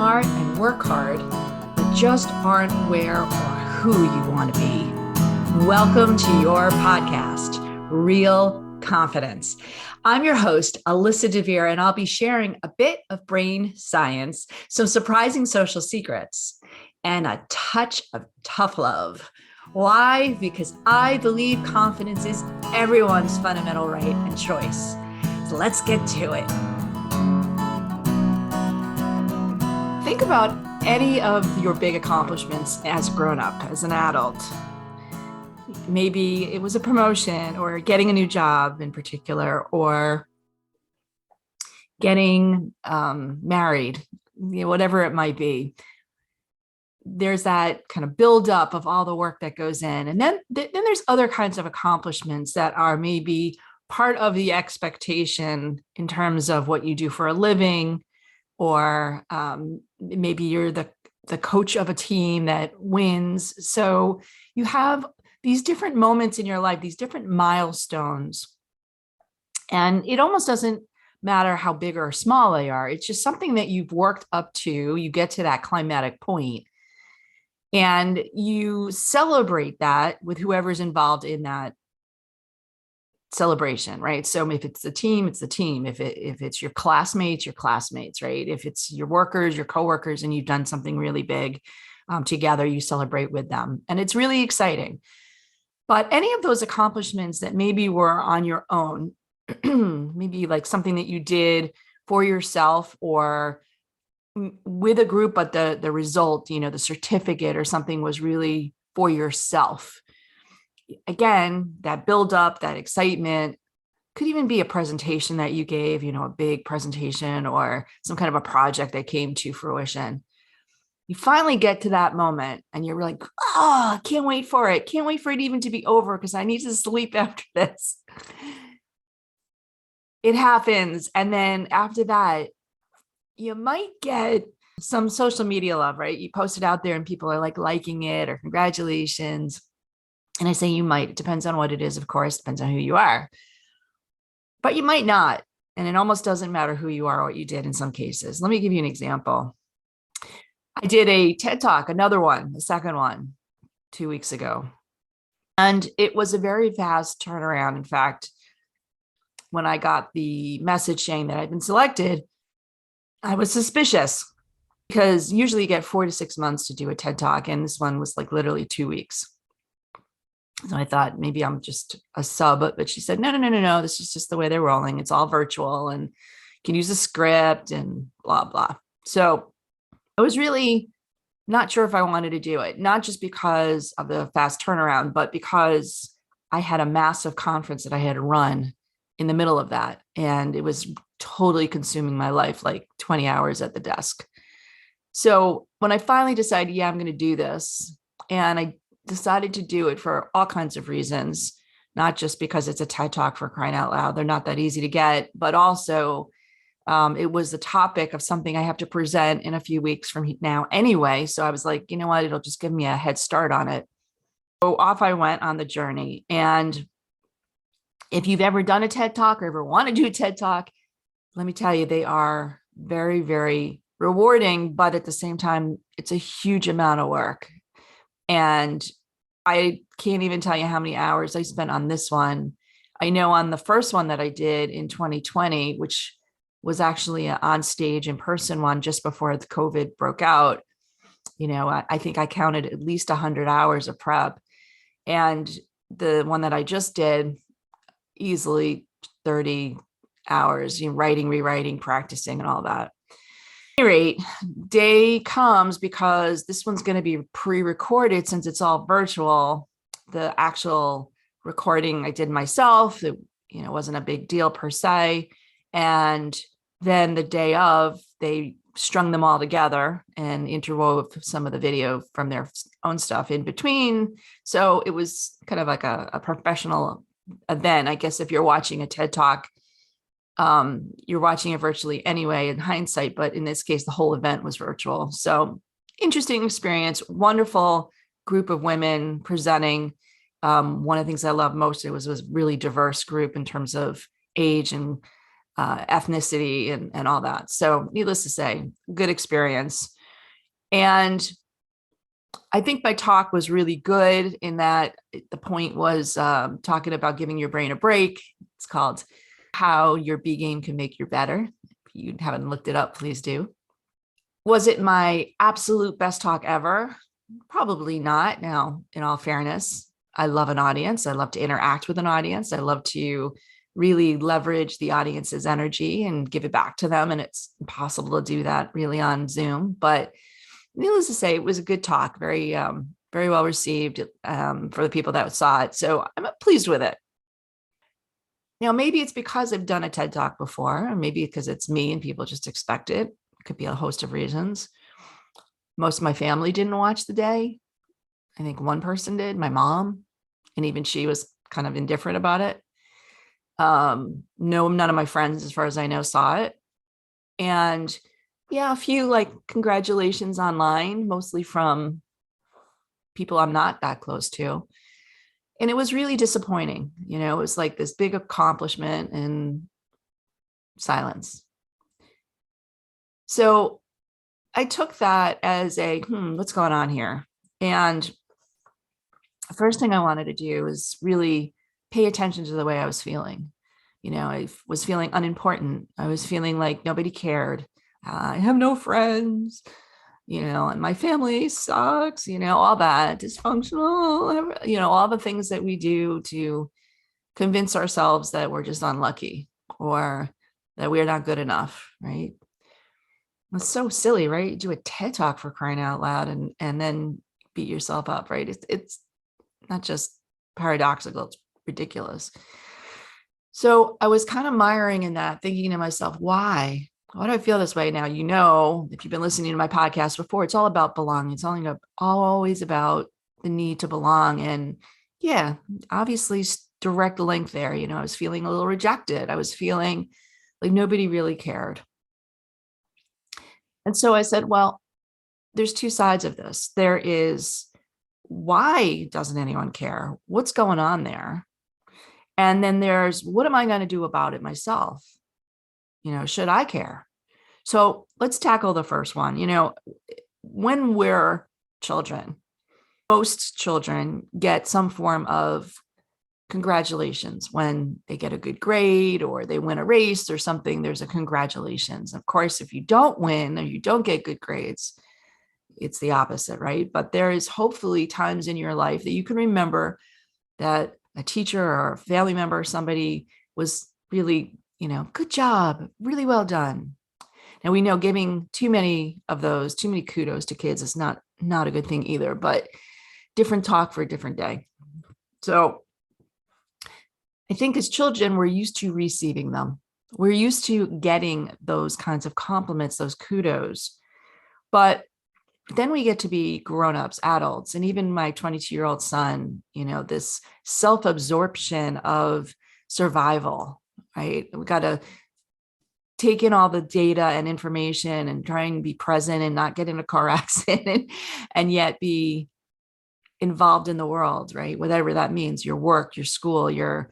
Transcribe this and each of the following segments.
smart and work hard, but just aren't where or who you want to be. Welcome to your podcast, Real Confidence. I'm your host, Alyssa DeVere, and I'll be sharing a bit of brain science, some surprising social secrets, and a touch of tough love. Why? Because I believe confidence is everyone's fundamental right and choice. So let's get to it. Think about any of your big accomplishments as a grown-up, as an adult. Maybe it was a promotion or getting a new job in particular, or getting married, whatever it might be. There's that kind of buildup of all the work that goes in. And then there's other kinds of accomplishments that are maybe part of the expectation in terms of what you do for a living, or maybe you're the coach of a team that wins. So you have these different moments in your life, these different milestones. And it almost doesn't matter how big or small they are. It's just something that you've worked up to. You get to that climatic point and you celebrate that with whoever's involved in that celebration, right? So if it's the team, it's the team. If it's your classmates, right? If it's your workers, your coworkers, and you've done something really big together, you celebrate with them. And it's really exciting. But any of those accomplishments that maybe were on your own, maybe like something that you did for yourself or with a group, but the result, the certificate or something was really for yourself. Again, that buildup, that excitement could even be a presentation that you gave, a big presentation or some kind of a project that came to fruition. You finally get to that moment and you're like, oh, I can't wait for it. Can't wait for it even to be over because I need to sleep after this. It happens. And then after that, you might get some social media love, right? You post it out there and people are like liking it or congratulations. And I say you might, it depends on what it is, of course, depends on who you are, but you might not. And it almost doesn't matter who you are or what you did in some cases. Let me give you an example. I did a TED Talk, the second one, 2 weeks ago. And it was a very fast turnaround. In fact, when I got the message saying that I'd been selected, I was suspicious because usually you get 4 to 6 months to do a TED Talk. And this one was like literally 2 weeks. So I thought maybe I'm just a sub, but she said, no. This is just the way they're rolling. It's all virtual and you can use a script and blah, blah. So I was really not sure if I wanted to do it, not just because of the fast turnaround, but because I had a massive conference that I had to run in the middle of that. And it was totally consuming my life, like 20 hours at the desk. So when I finally decided, I'm going to do this, and I decided to do it for all kinds of reasons, not just because it's a TED Talk, for crying out loud. They're not that easy to get, but also it was the topic of something I have to present in a few weeks from now anyway. So I was like, you know what, it'll just give me a head start on it. So off I went on the journey. And if you've ever done a TED Talk or ever want to do a TED Talk, let me tell you, they are very, very rewarding, but at the same time, it's a huge amount of work. And I can't even tell you how many hours I spent on this one. I know on the first one that I did in 2020, which was actually an on-stage in-person one just before the COVID broke out, I think I counted at least 100 hours of prep. And the one that I just did, easily 30 hours, writing, rewriting, practicing, and all that. At any rate, day comes because this one's going to be pre-recorded since it's all virtual. The actual recording I did myself. It wasn't a big deal per se. And then the day of, they strung them all together and interwove some of the video from their own stuff in between. So it was kind of like a professional event. I guess if you're watching a TED Talk, you're watching it virtually anyway in hindsight, but in this case, the whole event was virtual. So interesting experience, wonderful group of women presenting. One of the things I love most, it was a really diverse group in terms of age and ethnicity and all that. So needless to say, good experience. And I think my talk was really good in that the point was talking about giving your brain a break. It's called How Your B Game Can Make You Better. If you haven't looked it up, please do. Was it my absolute best talk ever? Probably not. Now, in all fairness, I love an audience. I love to interact with an audience. I love to really leverage the audience's energy and give it back to them. And it's impossible to do that really on Zoom. But needless to say, it was a good talk, very, very well received for the people that saw it. So I'm pleased with it. Now, maybe it's because I've done a TED Talk before, or maybe because it's me and people just expect it. It could be a host of reasons. Most of my family didn't watch the day. I think one person did, my mom, and even she was kind of indifferent about it. No, none of my friends, as far as I know, saw it. And yeah, a few like congratulations online, mostly from people I'm not that close to. And it was really disappointing. You know, it was like this big accomplishment and silence. So I took that as a, what's going on here? And the first thing I wanted to do is really pay attention to the way I was feeling. You know, I was feeling unimportant. I was feeling like nobody cared. I have no friends, you know, and my family sucks, you know, all that dysfunctional, you know, all the things that we do to convince ourselves that we're just unlucky or that we're not good enough, right? It's so silly, right? You do a TED Talk, for crying out loud, and then beat yourself up, right? It's not just paradoxical, it's ridiculous. So I was kind of miring in that, thinking to myself, why? Why do I feel this way now? You know, if you've been listening to my podcast before, it's all about belonging. It's always about the need to belong. And yeah, obviously direct link there. You know, I was feeling a little rejected. I was feeling like nobody really cared. And so I said, well, there's two sides of this. There is, why doesn't anyone care? What's going on there? And then there's, what am I going to do about it myself? You know, should I care? So let's tackle the first one. You know, when we're children, most children get some form of congratulations when they get a good grade or they win a race or something. There's a congratulations. Of course, if you don't win or you don't get good grades, it's the opposite, right? But there is hopefully times in your life that you can remember that a teacher or a family member or somebody was really, you know, good job, really well done. Now we know giving too many of those, too many kudos to kids is not a good thing either, but different talk for a different day. So I think as children, we're used to receiving them. We're used to getting those kinds of compliments, those kudos. But then we get to be grown-ups, adults, and even my 22-year-old son, you know, this self-absorption of survival, right? We got to take in all the data and information and try and be present and not get in a car accident and yet be involved in the world, right? Whatever that means, your work, your school, your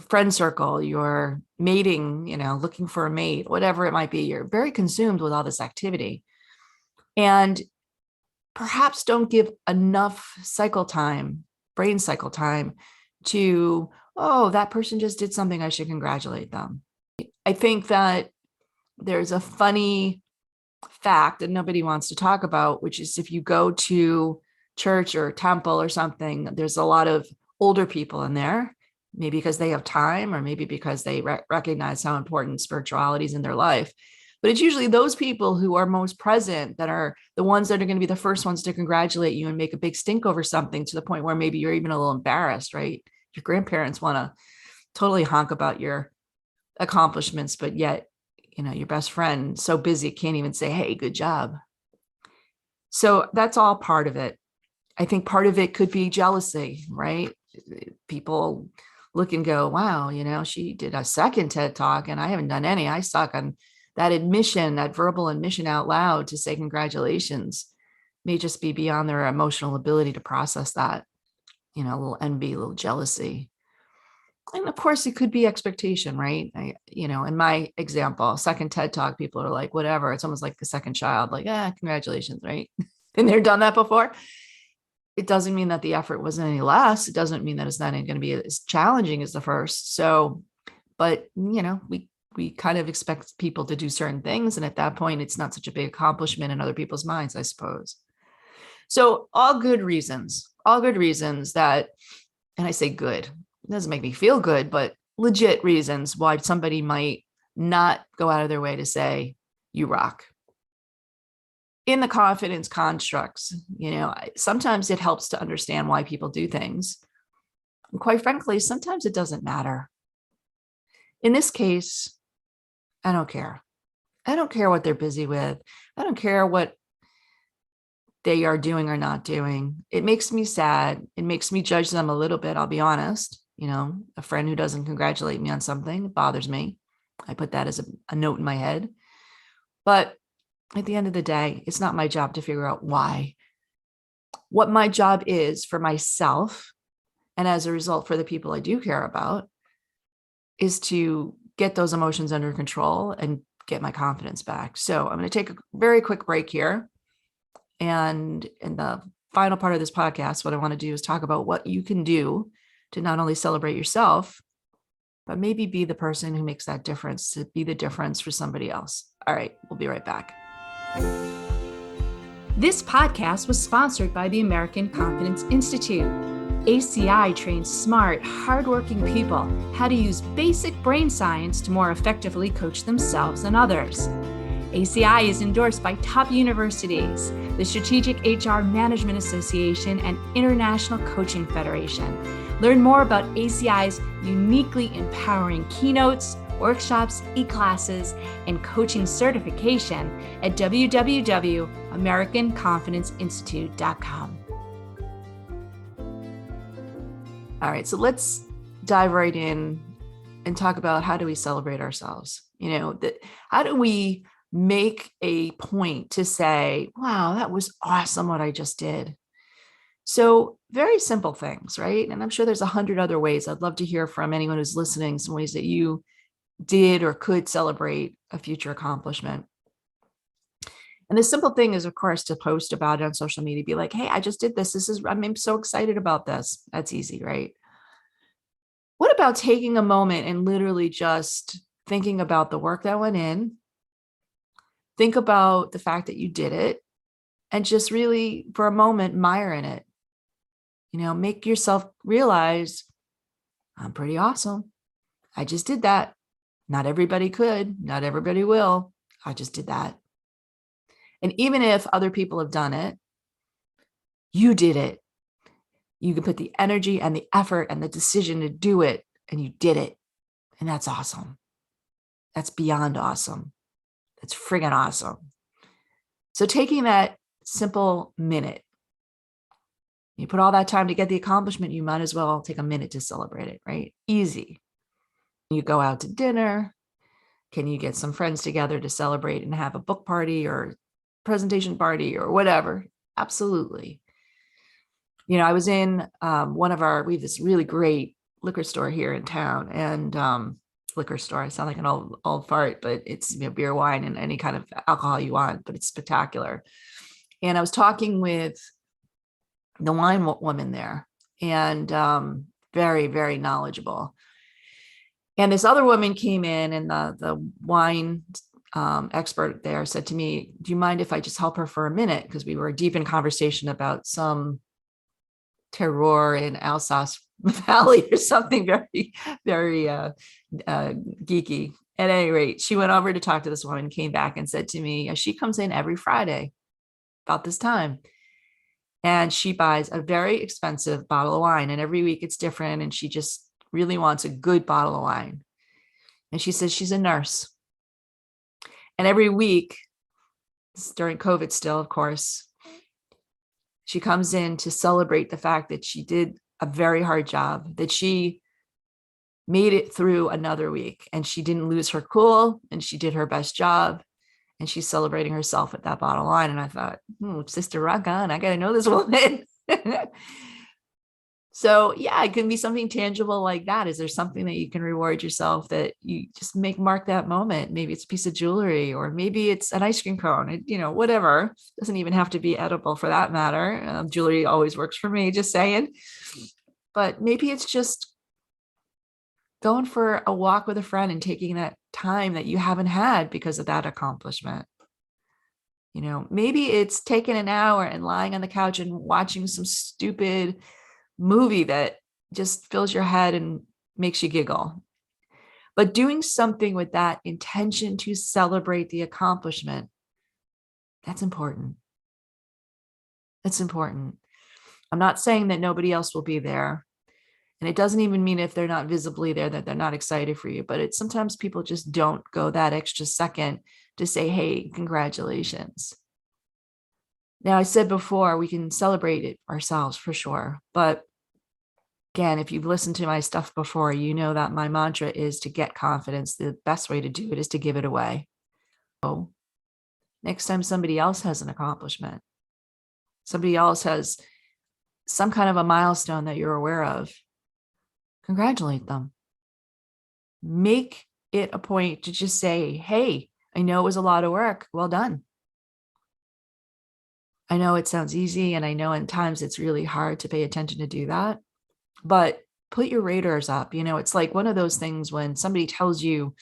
friend circle, your mating, you know, looking for a mate, whatever it might be. You're very consumed with all this activity. And perhaps don't give enough brain cycle time to, oh, that person just did something, I should congratulate them. I think that there's a funny fact that nobody wants to talk about, which is if you go to church or temple or something, there's a lot of older people in there, maybe because they have time or maybe because they recognize how important spirituality is in their life. But it's usually those people who are most present that are the ones that are going to be the first ones to congratulate you and make a big stink over something to the point where maybe you're even a little embarrassed, right? Your grandparents want to totally honk about your accomplishments, but yet, you know, your best friend, so busy, can't even say, hey, good job. So that's all part of it. I think part of it could be jealousy, right? People look and go, wow, you know, she did a second TED Talk and I haven't done any. I suck. On that admission, that verbal admission out loud to say congratulations may just be beyond their emotional ability to process that, you know, a little envy, a little jealousy. And of course, it could be expectation, right? In my example, second TED Talk, people are like, whatever. It's almost like the second child, like, congratulations, right? And they've done that before. It doesn't mean that the effort wasn't any less. It doesn't mean that it's not going to be as challenging as the first. So, but we kind of expect people to do certain things, and at that point, it's not such a big accomplishment in other people's minds, I suppose. So, all good reasons that, and I say good. It doesn't make me feel good, but legit reasons why somebody might not go out of their way to say, you rock. In the confidence constructs, sometimes it helps to understand why people do things. And quite frankly, sometimes it doesn't matter. In this case, I don't care. I don't care what they're busy with. I don't care what they are doing or not doing. It makes me sad. It makes me judge them a little bit, I'll be honest. A friend who doesn't congratulate me on something bothers me. I put that as a note in my head. But at the end of the day, it's not my job to figure out why. What my job is for myself, and as a result for the people I do care about, is to get those emotions under control and get my confidence back. So I'm going to take a very quick break here. And in the final part of this podcast, what I want to do is talk about what you can do to not only celebrate yourself, but maybe be the person who makes that difference, to be the difference for somebody else. All right, we'll be right back. This podcast was sponsored by the American Confidence Institute. ACI trains smart, hardworking people how to use basic brain science to more effectively coach themselves and others. ACI is endorsed by top universities, the Strategic HR Management Association, and International Coaching Federation. Learn more about ACI's uniquely empowering keynotes, workshops, e-classes, and coaching certification at www.americanconfidenceinstitute.com. All right, so let's dive right in and talk about, how do we celebrate ourselves? How do we make a point to say, wow, that was awesome what I just did? So very simple things, right? And I'm sure there's 100 other ways. I'd love to hear from anyone who's listening, some ways that you did or could celebrate a future accomplishment. And the simple thing is, of course, to post about it on social media, be like, hey, I just did this. I'm so excited about this. That's easy, right? What about taking a moment and literally just thinking about the work that went in? Think about the fact that you did it, and just really, for a moment, admire in it. Make yourself realize, I'm pretty awesome. I just did that. Not everybody could, not everybody will. I just did that. And even if other people have done it, you did it. You can put the energy and the effort and the decision to do it, and you did it. And that's awesome. That's beyond awesome. That's friggin' awesome. So taking that simple minute, you put all that time to get the accomplishment, you might as well take a minute to celebrate it, right? Easy. You go out to dinner. Can you get some friends together to celebrate and have a book party or presentation party or whatever? Absolutely. I was in we have this really great liquor store here in town, and liquor store, I sound like an old fart, but it's beer, wine, and any kind of alcohol you want, but it's spectacular. And I was talking with the wine woman there, and very, very knowledgeable. And this other woman came in, and the wine expert there said to me, do you mind if I just help her for a minute? Because we were deep in conversation about some terroir in Alsace Valley or something very, very geeky. At any rate, she went over to talk to this woman, came back and said to me, she comes in every Friday about this time, and she buys a very expensive bottle of wine, and every week it's different, and she just really wants a good bottle of wine. And she says she's a nurse, and every week, during COVID still, of course, she comes in to celebrate the fact that she did a very hard job, that she made it through another week, and she didn't lose her cool, and she did her best job, and she's celebrating herself with that bottle of wine. And I thought, Sister, rock on, I got to know this woman. So yeah, it can be something tangible like that. Is there something that you can reward yourself that you just mark that moment? Maybe it's a piece of jewelry, or maybe it's an ice cream cone, whatever. Doesn't even have to be edible for that matter. Jewelry always works for me, just saying. But maybe it's just going for a walk with a friend and taking that time that you haven't had because of that accomplishment. Maybe it's taking an hour and lying on the couch and watching some stupid movie that just fills your head and makes you giggle. But doing something with that intention to celebrate the accomplishment, that's important. It's important. I'm not saying that nobody else will be there. And it doesn't even mean if they're not visibly there that they're not excited for you, but it's sometimes people just don't go that extra second to say, hey, congratulations. Now, I said before, we can celebrate it ourselves for sure. But again, if you've listened to my stuff before, you know that my mantra is to get confidence. The best way to do it is to give it away. So next time somebody else has an accomplishment, somebody else has some kind of a milestone that you're aware of, congratulate them. Make it a point to just say, hey, I know it was a lot of work. Well done. I know it sounds easy, and I know in times it's really hard to pay attention to do that, but put your radars up. It's like one of those things when somebody tells you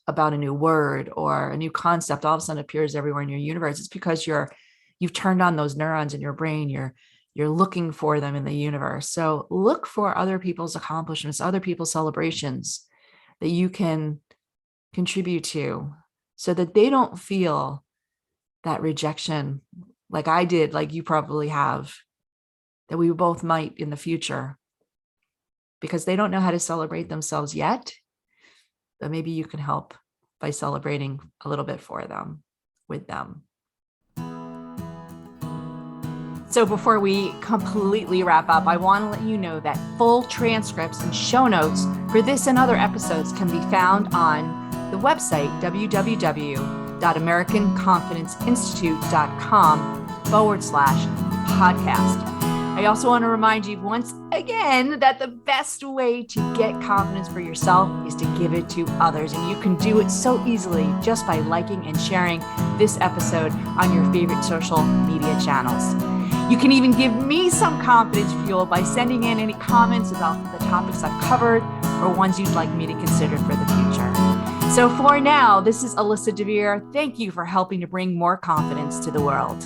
about a new word or a new concept, all of a sudden appears everywhere in your universe. It's because you've turned on those neurons in your brain. You're looking for them in the universe. So look for other people's accomplishments, other people's celebrations that you can contribute to, so that they don't feel that rejection like I did, like you probably have, that we both might in the future, because they don't know how to celebrate themselves yet. But maybe you can help by celebrating a little bit for them, with them. So before we completely wrap up, I want to let you know that full transcripts and show notes for this and other episodes can be found on the website, www.americanconfidenceinstitute.com/podcast. I also want to remind you once again that the best way to get confidence for yourself is to give it to others. And you can do it so easily just by liking and sharing this episode on your favorite social media channels. You can even give me some confidence fuel by sending in any comments about the topics I've covered or ones you'd like me to consider for the future. So for now, this is Alyssa DeVere. Thank you for helping to bring more confidence to the world.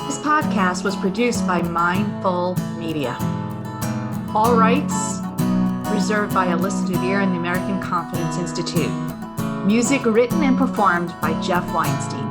This podcast was produced by Mindful Media. All rights reserved by Alyssa DeVere and the American Confidence Institute. Music written and performed by Jeff Weinstein.